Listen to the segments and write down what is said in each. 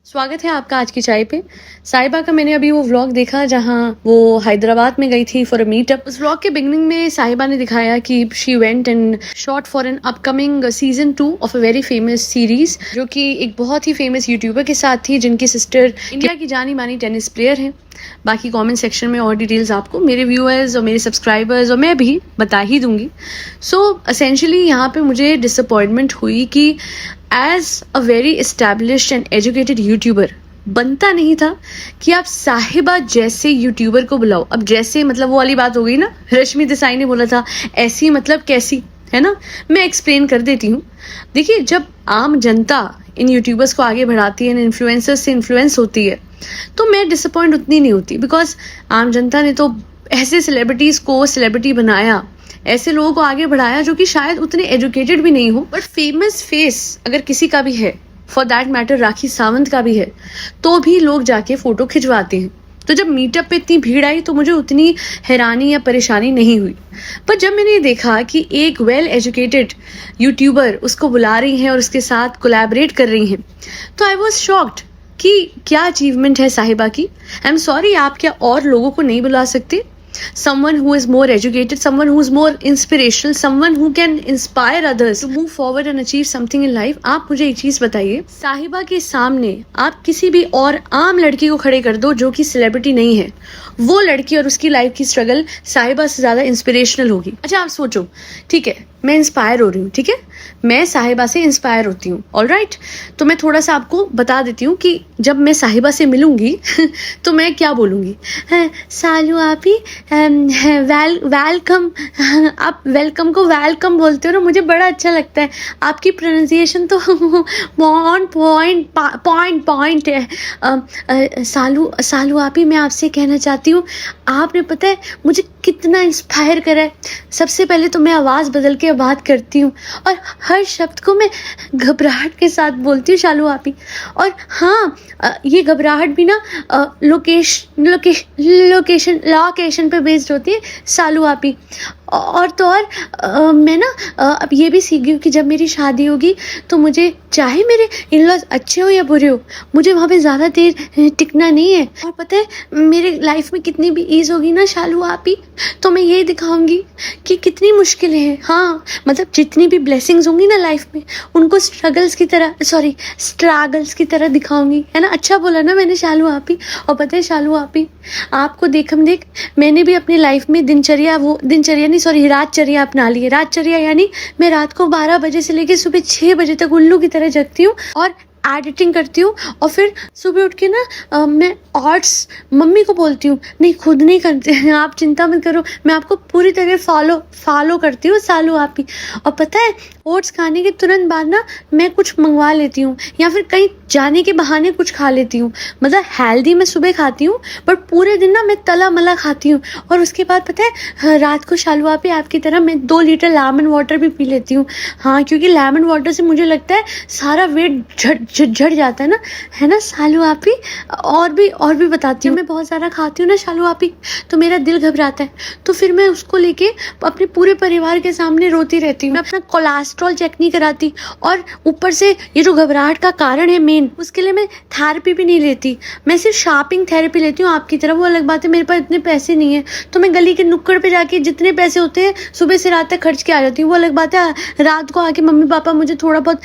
स्वागत है आपका आज की चाय पे। साहिबा का मैंने अभी वो व्लॉग देखा जहाँ वो हैदराबाद में गई थी फॉर अ मीटअप। उस व्लॉग के बिगनिंग में साहिबा ने दिखाया कि she went and shot for an upcoming season 2 of a very famous series, जो कि एक बहुत ही फेमस यूट्यूबर के साथ थी जिनकी सिस्टर इंडिया की जानी मानी टेनिस प्लेयर है। बाकी कमेंट सेक्शन में और डिटेल्स आपको मेरे व्यूअर्स और मेरे सब्सक्राइबर्स और मैं भी बता ही दूंगी। सो एसेंशियली यहाँ पे मुझे डिसअपॉइंटमेंट हुई कि as a very established and educated YouTuber बनता नहीं था कि आप साहिबा जैसे यूट्यूबर को बुलाओ। अब जैसे मतलब वो वाली बात हो गई ना, रश्मि देसाई ने बोला था ऐसी मतलब कैसी, है ना। मैं एक्सप्लेन कर देती हूँ। देखिए, जब आम जनता इन यूट्यूबर्स को आगे बढ़ाती है, इन इन्फ्लुएंसर्स से इन्फ्लुएंस होती है, तो मैं डिसअपॉइंट उतनी नहीं होती, बिकॉज आम जनता ने तो ऐसे सेलिब्रिटीज को सेलिब्रिटी बनाया, ऐसे लोगों को आगे बढ़ाया जो कि शायद उतने एजुकेटेड भी नहीं हो, बट फेमस फेस अगर किसी का भी है, for that matter Rakhi Sawant का भी है, तो भी लोग जाके फोटो खिंचवाते हैं। तो जब मीटअप पे इतनी भीड़ आई तो मुझे उतनी हैरानी या परेशानी नहीं हुई। पर जब मैंने देखा कि एक वेल एजुकेटेड यूट्यूबर उसको बुला रही हैं और उसके साथ कोलैबोरेट कर रही हैं, तो आई वॉज शॉक्ड कि क्या अचीवमेंट है साहिबा की। आई एम सॉरी, आप क्या और लोगों को नहीं बुला सकते? Someone who is more educated, someone who is more inspirational, someone who can inspire others to move forward and achieve something in life। आप मुझे एक चीज बताइए, साहिबा के सामने आप किसी भी और आम लड़की को खड़े कर दो जो कि सेलिब्रिटी नहीं है, वो लड़की और उसकी लाइफ की स्ट्रगल साहिबा से ज्यादा इंस्पिरेशनल होगी। अच्छा, आप सोचो, ठीक है, मैं इंस्पायर हो रही हूँ, ठीक है, मैं साहिबा से इंस्पायर होती हूँ, ऑलराइट। तो मैं थोड़ा सा आपको बता देती हूँ कि जब मैं साहिबा से मिलूंगी तो मैं क्या बोलूंगी। सालू आप ही वेलकम। आप वेलकम को वेलकम बोलते हो ना, मुझे बड़ा अच्छा लगता है। आपकी प्रोनाउंसिएशन तो ऑन पॉइंट है। सालू आप ही, मैं आपसे कहना चाहती हूँ, आपने पता है मुझे कितना इंस्पायर करा है। सबसे पहले तो मैं आवाज़ बदल के बात करती हूँ और हर शब्द को मैं घबराहट के साथ बोलती हूँ, शालू आप ही। और हाँ, ये घबराहट भी ना लोकेशन पे बेस्ड होती है, सालू आप ही। और तो और मैं ना अब ये भी सीख गई हूँ कि जब मेरी शादी होगी तो मुझे, चाहे मेरे इन-लॉज अच्छे हो या बुरे हो, मुझे वहाँ पे ज़्यादा देर टिकना नहीं है। और पता है मेरे लाइफ में कितनी भी ईज़ होगी ना शालू आप ही, तो मैं यही दिखाऊंगी कि कितनी मुश्किलें हैं। हाँ, मतलब जितनी भी ब्लेसिंग्स होंगी ना लाइफ में, उनको स्ट्रगल्स की तरह दिखाऊंगी, है ना। अच्छा बोला ना मैंने, शालू आप ही। और पता है शालू आप ही, आपको देख मैंने भी अपनी लाइफ में रातचर्या अपना ली है। रातचर्या यानी मैं रात को 12 बजे से लेकर सुबह 6 बजे तक उल्लू की तरह जगती हूँ और एडिटिंग करती हूँ, और फिर सुबह उठ के ना मैं आर्ट्स मम्मी को बोलती हूँ, नहीं खुद नहीं करते हैं, आप चिंता मत करो, मैं आपको पूरी तरह फॉलो करती हूँ, सालू आप ही। और पता है ओट्स खाने के तुरंत बाद ना मैं कुछ मंगवा लेती हूँ या फिर कहीं जाने के बहाने कुछ खा लेती हूँ। मतलब हेल्दी मैं सुबह खाती हूँ, बट पूरे दिन ना मैं तला मला खाती हूँ। और उसके बाद पता है रात को शालू आप ही, आपकी तरह मैं 2 लीटर लेमन वाटर भी पी लेती हूँ। हाँ, क्योंकि लेमन वाटर से मुझे लगता है सारा वेट झड़ जाता है ना, है ना सालू आप ही। और भी बताती हूँ, मैं बहुत ज़्यादा खाती हूँ ना शालू आप ही, तो मेरा दिल घबराता है, तो फिर मैं उसको लेके अपने पूरे परिवार के सामने रोती रहती हूँ। मैं अपना कोलेस्ट्रॉल चेक नहीं कराती, और ऊपर से ये जो घबराहट का कारण है मेन, उसके लिए मैं थेरेपी भी नहीं लेती, मैं सिर्फ शॉपिंग थेरेपी लेती हूँ आपकी तरह। वो अलग बात है, मेरे पास इतने पैसे नहीं है, तो मैं गली के नुक्कड़ पे जाके जितने पैसे होते हैं सुबह से रात तक खर्च के आ जाती हूँ। वो अलग बात है, रात को आके मम्मी पापा मुझे थोड़ा बहुत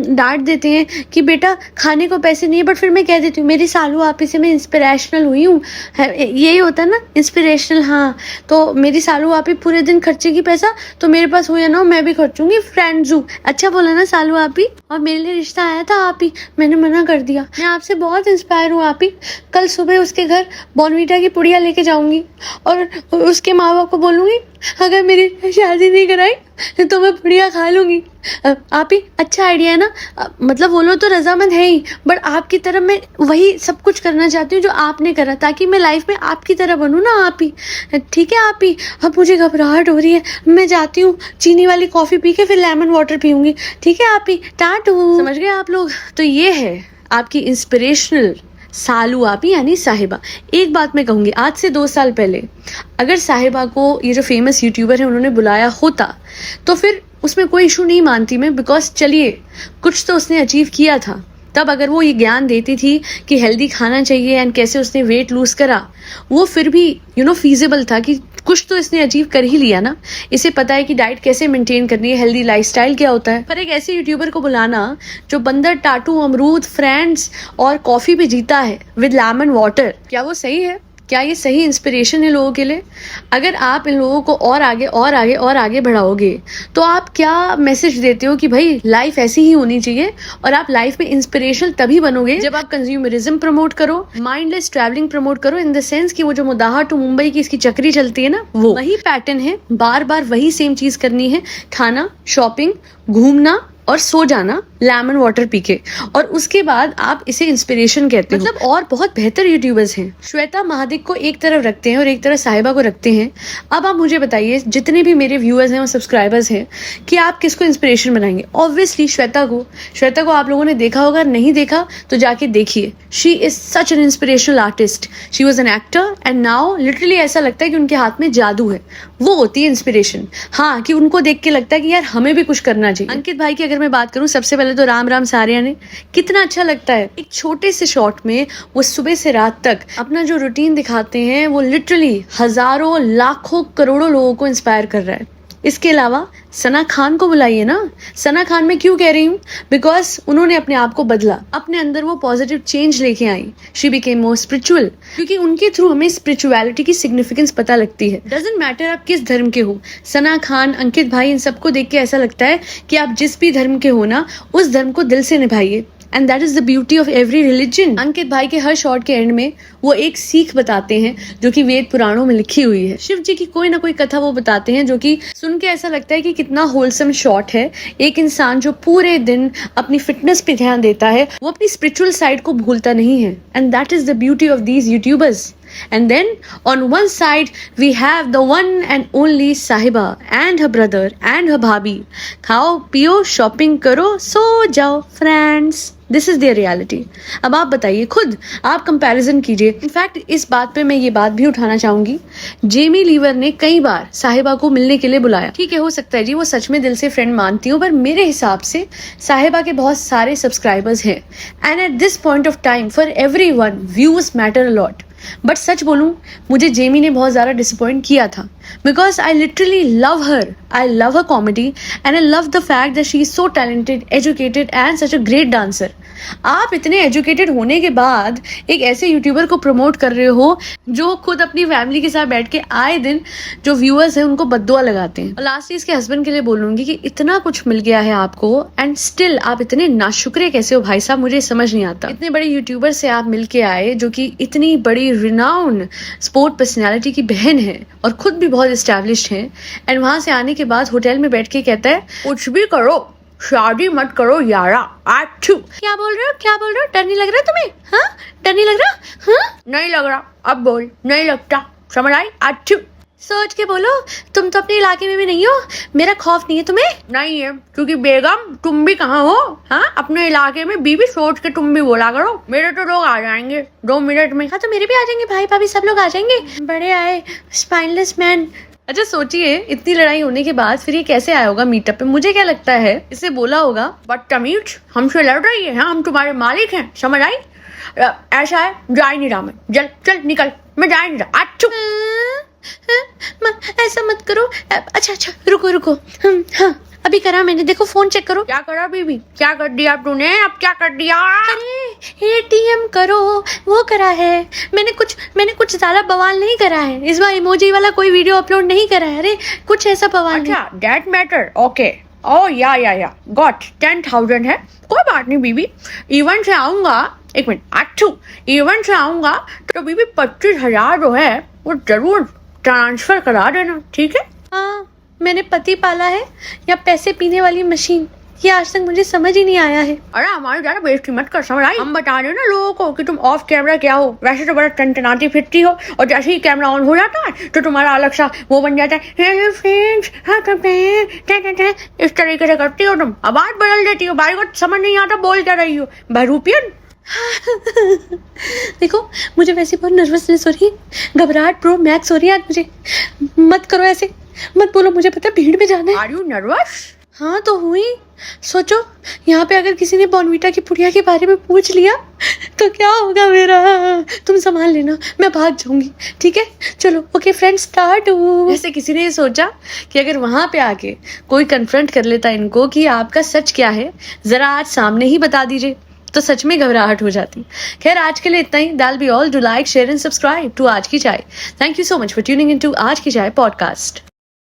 डांट देते हैं कि बेटा खाने को पैसे नहीं है, बट फिर मैं कह देती हूँ मेरी सालू आप ही से मैं इंस्पिरेशनल हुई हूँ। यही होता है ना इंस्पिरेशनल। हाँ, तो मेरी सालू आप ही पूरे दिन खर्चेगी पैसा, तो मेरे पास हो या ना हो मैं भी खर्चूंगी, फ्रेंड्स हूँ। अच्छा बोला ना सालू आप ही। और मेरे लिए रिश्ता आया था आप ही, मैंने मना कर दिया। मैं आपसे बहुत इंस्पायर हूँ आप ही। कल सुबह उसके घर बॉर्नवीटा की पुड़िया लेके जाऊंगी और उसके माँ बाप को बोलूंगी अगर मेरी शादी नहीं कराई तो मैं पुड़िया खा लूंगी। आप ही, अच्छा आइडिया है ना। मतलब वो लोग तो रजामंद है ही, बट आपकी तरह मैं वही सब कुछ करना चाहती हूँ जो आपने करा, ताकि मैं लाइफ में आपकी तरह बनूँ ना आप ही। ठीक है आप ही। अब मुझे घबराहट हो रही है, मैं जाती हूँ चीनी वाली कॉफ़ी पी के फिर लेमन वाटर पीऊँगी। ठीक है आप ही, टाटू। समझ गए आप लोग? तो ये है आपकी इंस्पिरेशनल सालू आप ही यानी साहिबा। एक बात मैं कहूँगी, आज से 2 साल पहले अगर साहिबा को ये जो फेमस यूट्यूबर है उन्होंने बुलाया होता तो फिर उसमें कोई इशू नहीं मानती मैं, बिकॉज चलिए कुछ तो उसने अचीव किया था, तब अगर वो ये ज्ञान देती थी कि हेल्दी खाना चाहिए एंड कैसे उसने वेट लूज करा, वो फिर भी फीजिबल था कि कुछ तो इसने अचीव कर ही लिया ना। इसे पता है कि डाइट कैसे मेंटेन करनी है, हेल्दी लाइफस्टाइल क्या होता है। पर एक ऐसे यूट्यूबर को बुलाना जो बंदर, टाटू, अमरूद, फ्रेंड्स और कॉफी पे जीता है विद लेमन वाटर, क्या वो सही है? क्या ये सही इंस्पिरेशन है लोगों के लिए? अगर आप इन लोगों को और आगे और आगे और आगे बढ़ाओगे तो आप क्या मैसेज देते हो कि भाई लाइफ ऐसी ही होनी चाहिए, और आप लाइफ में इंस्पिरेशनल तभी बनोगे जब आप कंज्यूमरिज्म प्रमोट करो, माइंडलेस ट्रैवलिंग प्रमोट करो, इन द सेंस कि वो जो मुदाहा टू मुंबई की इसकी चक्री चलती है ना, वो वही पैटर्न है, बार बार वही सेम चीज करनी है, खाना, शॉपिंग, घूमना और सो जाना लेमन वाटर पी के, और उसके बाद आप इसे इंस्पिरेशन कहते हो। मतलब और बहुत बेहतर यूट्यूबर्स हैं। श्वेता महादिक को एक तरफ रखते हैं और एक तरफ साहिबा को रखते हैं। अब आप मुझे बताइए, जितने भी मेरे व्यूअर्स हैं और सब्सक्राइबर्स हैं, कि आप किसको इंस्पिरेशन बनाएंगे? ऑब्वियसली श्वेता को। श्वेता को आप लोगों ने देखा होगा, नहीं देखा तो जाके देखिए। She is such an inspirational artist. She was an actor and now literally ऐसा लगता है कि उनके हाथ में जादू है। वो होती है इंस्पिरेशन। हाँ, कि उनको देख के लगता है कि यार हमें भी कुछ करना चाहिए। अंकित भाई की अगर मैं बात करूं, सबसे पहले तो राम राम सारिया ने, कितना अच्छा लगता है एक छोटे से शॉट में वो सुबह से रात तक अपना जो रूटीन दिखाते हैं, वो लिटरली हजारों, लाखों, करोड़ों लोगों को इंस्पायर कर रहा है। इसके अलावा सना खान को बुलाइए ना। सना खान मैं क्यों कह रही हूँ? बिकॉज उन्होंने अपने आप को बदला, अपने अंदर वो पॉजिटिव चेंज लेके आई। शी बिकेम मोर स्पिरिचुअल, क्योंकि उनके थ्रू हमें स्पिरिचुअलिटी की सिग्निफिकेंस पता लगती है। डजंट मैटर आप किस धर्म के हो। सना खान, अंकित भाई, इन सबको देख के ऐसा लगता है कि आप जिस भी धर्म के हो ना, उस धर्म को दिल से निभाइए, and that is the beauty of every religion. Ankit भाई के हर शॉर्ट के एंड में वो एक सीख बताते हैं जो कि वेद पुराणों में लिखी हुई है। शिव जी की कोई ना कोई कथा वो बताते हैं, जो कि सुन के ऐसा लगता है कि कितना होलसम शॉट है। एक इंसान जो पूरे दिन अपनी फिटनेस पे ध्यान देता है, वो अपनी स्पिरिचुअल साइड को भूलता नहीं है, and that is the beauty of these YouTubers. And then on one side we have the one and only Sahiba and her brother and her bhabhi. खाओ पियो, शॉपिंग करो, सो जाओ friends. This is there reality. अब आप बताइए, खुद आप कंपैरिजन कीजिए। इनफैक्ट इस बात पे मैं ये बात भी उठाना चाहूंगी, जेमी लीवर ने कई बार साहिबा को मिलने के लिए बुलाया। ठीक है, हो सकता है जी वो सच में दिल से फ्रेंड मानती हूँ, पर मेरे हिसाब से साहिबा के बहुत सारे सब्सक्राइबर्स हैं, and at this point of time for everyone views matter a lot. But सच बोलूं, मुझे जेमी ने बहुत ज़्यादा डिसअपॉइंट किया था, because I literally love her. I love her comedy and I love the fact that she is so talented, educated and such a great dancer. आप इतने एजुकेटेड होने के बाद एक ऐसे यूट्यूबर को प्रमोट कर रहे हो जो खुद अपनी फैमिली के साथ बैठ के आए दिन जो व्यूअर्स हैं उनको बद्दुआ लगाते हैं। और लास्ट इसके हस्बैंड के लिए बोलूंगी कि इतना कुछ मिल गया है आपको एंड स्टिल आप इतने नाशुक्रे कैसे हो भाई साहब, मुझे समझ नहीं आता। इतने बड़े यूट्यूबर से आप मिलके आए जो कि इतनी बड़ी रिनाउंड स्पोर्ट पर्सनैलिटी की बहन है और खुद भी बहुत एस्टैब्लिश्ड है, एंड वहां से आने के बाद होटल में बैठ के कहता है कुछ भी करो, शादी मत करो यारा। आठू, क्या बोल रहे हो, क्या बोल रहे हो? डर नहीं लग रहा तुम्हें? हाँ, डर नहीं लग रहा? हाँ, नहीं लग रहा। अब बोल, नहीं लगता, समझ आई? आठू, सोच के बोलो। तुम तो अपने इलाके में भी नहीं हो, मेरा खौफ नहीं है तुम्हें? नहीं है, क्योंकि बेगम तुम भी कहाँ हो? हाँ, अपने इलाके में बीबी सोच के तुम भी बोला करो। मेरे तो लोग आ जाएंगे 2 मिनट में। हाँ, तो मेरे भी आ जाएंगे, भाई भाभी सब लोग आ जाएंगे। बड़े आए स्पाइनलेस मैन। अच्छा सोचिए, इतनी लड़ाई होने के बाद फिर ये कैसे आया होगा मीटअप पे? मुझे क्या लगता है इसे बोला होगा बदतमीज, हमसे लड़ रही है, हम तुम्हारे मालिक हैं, समझ आई? ऐसा है, जा ही नहीं रहा मैं, चल चल निकल, मैं जा ही नहीं रहा। अच्छू, ऐसा मत करो। अच्छा अच्छा, रुको रुको। हाँ, अभी करा मैंने, देखो फोन चेक करो। क्या करा बीबी, क्या कर दिया तूने? अब क्या कर दिया? अरे एटीएम करो, वो करा है मैंने कुछ ज्यादा बवाल नहीं करा है इस बार। इमोजी वाला कोई वीडियो अपलोड नहीं करा है। अरे कुछ ऐसा बवाल नहीं। अच्छा, दैट मैटर, ओके। ओ या गॉट 10,000 है, कोई बात नहीं बीबी। इवेंट से आऊंगा, एक मिनट, अच्छू, इवेंट से आऊंगा तो बीबी 25,000 जो है वो जरूर ट्रांसफर करा देना, ठीक है? हाँ, मैंने पति पाला है या पैसे पीने वाली मशीन, ये आज तक मुझे समझ ही नहीं आया है। अरे हमारी ज्यादा बेइज्जती मत कर, समझ आई? हम बता रहे ना लोगों को कि तुम ऑफ कैमरा क्या हो। वैसे तो बड़ा टनटनाती फिरती हो, और जैसे ही कैमरा ऑन हो जाता है तो तुम्हारा अलग सा वो बन जाता है, हेलो फ्रेंड्स, इस तरीके से करती हो तुम, आवाज बदल देती हो। भाई को समझ नहीं आता बोल क्या रही हो, बहरूपियन। देखो मुझे वैसे बहुत नर्वसनेस हो रही है, घबराहट प्रो मैक्स हो रही है आज मुझे। मत करो ऐसे, मत बोलो, मुझे पता भीड़ में जाना है। Are you nervous? हाँ तो हुई। सोचो यहाँ पे अगर किसी ने बॉर्नवीटा की पुड़िया के बारे में पूछ लिया तो क्या होगा मेरा। तुम संभाल लेना, मैं भाग जाऊंगी, ठीक है। चलो ओके फ्रेंड्स, स्टार्ट। जैसे किसी ने ये सोचा कि अगर वहां पे आके कोई कन्फ्रंट कर लेता इनको कि आपका सच क्या है, जरा आज सामने ही बता दीजिए, तो सच में घबराहट हो जाती। खैर आज के लिए इतना ही। That'll be all. Do like, share and subscribe to आज की चाय। Thank you so much for tuning in to आज की चाय पॉडकास्ट।